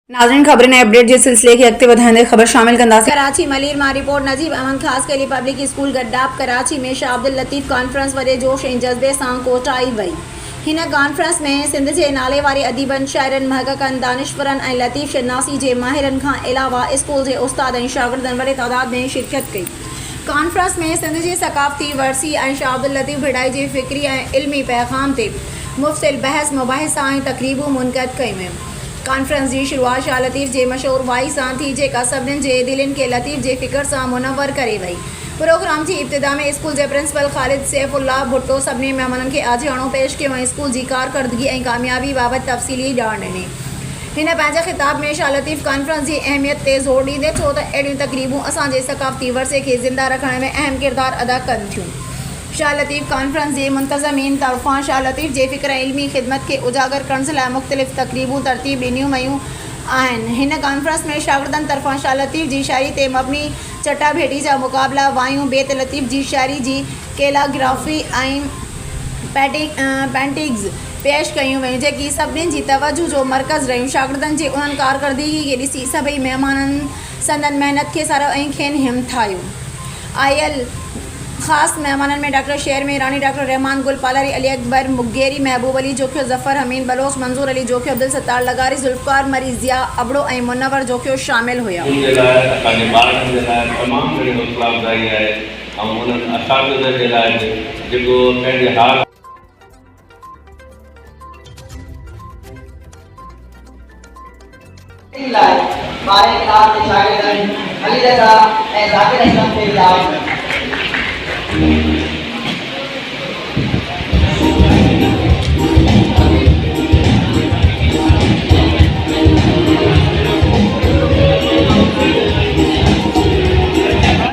नाज़रीन खबरें नए अपडेट जिस सिलसिले की अगते बधाने खबर शामिल कंदा कराची मलीर मां रिपोर्ट नजीब अमन खास के लिए पब्लिक स्कूल गड्डाब कराची में शाह अब्दुल लतीफ़ कॉन्फ्रेंस वॾे जोश ऐं जज़्बे सां कोटाई वई। हिन कॉन्फ्रेंस में सिंध जे नाले वारे अदीबनि शाइरनि महक़क़नि दानिश्वरनि ऐं लतीफ़ शनासी जे माहिरनि खां अलावा स्कूल जे उस्ताद ऐं शागिर्दनि वॾे तादाद में शिरकत कई। कॉन्फ्रेंस में सिंध जी सक़ाफ़ती वरसी ऐं शाह अब्दुल लतीफ़ भिड़ाई जे फ़िक्री ऐं इल्मी पैगाम ते मुफ़्तिल बहस मुबाहिसा ऐं तक़रीबूं मुनक़द कयूं वयूं। कॉन्फ्रेंस की शुरुआत शाह लतीफ़ के मशहूर वाई सां थी जेका सभिनीनि जे दिलनि के लतीफ़ के फ़िक्र से मुनव्वर करे वई। प्रोग्राम की इब्तिदा में स्कूल के प्रिंसिपल ख़ालिद सैफुल्लाह भुट्टो सभी मेहमानन के आजियाणो पेश किया और स्कूल की कारकर्दगी और कामयाबी बाबत तफ़सीली ॼाण ॾिनी। हिन पंहिंजे ख़िताब में शाह लतीफ़ कॉन्फ्रेंस की अहमियत ते ज़ोर ॾींदे चयो त अहिड़ियूं तक़रीबूं असांजे सक़ाफ़ती वरसे के ज़िंदा रखण में अहम किरदार अदा कनि थियूं। शाह लतीफ़ कॉन्फ्रेंस के मुंतज़मीन तरफ़ां शाह लतीफ़ के फ़िक्र इल्मी ख़िदमत के उजागर करण जे लाइ मुख़्तलिफ़ तक़रीबूं तरतीब ॾिनियूं वयूं आहिनि। हिन कॉन्फ्रेंस में शागिर्दनि तरफ़ां शाह लतीफ़ की शायरी ते मबनी चटाभेटी जा मुक़ाबला वायूं बेत लतीफ़ की शायरी की कैलीग्राफी ऐं पेंटिंग्स पेश कयूं वयूं जेकी सभिनीनि जी तवज्जो जो मर्कज़ रहियूं। शागिर्दनि जी उन्हनि कारकर्दगी के ॾिसी सभई मेहमाननि संदन मेहनत के साराहियो ऐं खेनि हिमथायो। आयल ख़ास मेहमानन में डॉक्टर शेर में ईरानी, डॉक्टर रहमान गुल पालरी, अली अकबर मुगेरी, महबूब अली जोखियो, जफ़र हमीद बलोच, मंजूर अली जोखियो, अब्दुल सत्तार लगारी, जुल्फ़कार मरी, ज़िया अबड़ो और मुनव्वर जोखियो शामिल हुआ। हमारे क्लास के शागिर्द अली रज़ा ऐं ज़ाकिर असलम के इलाज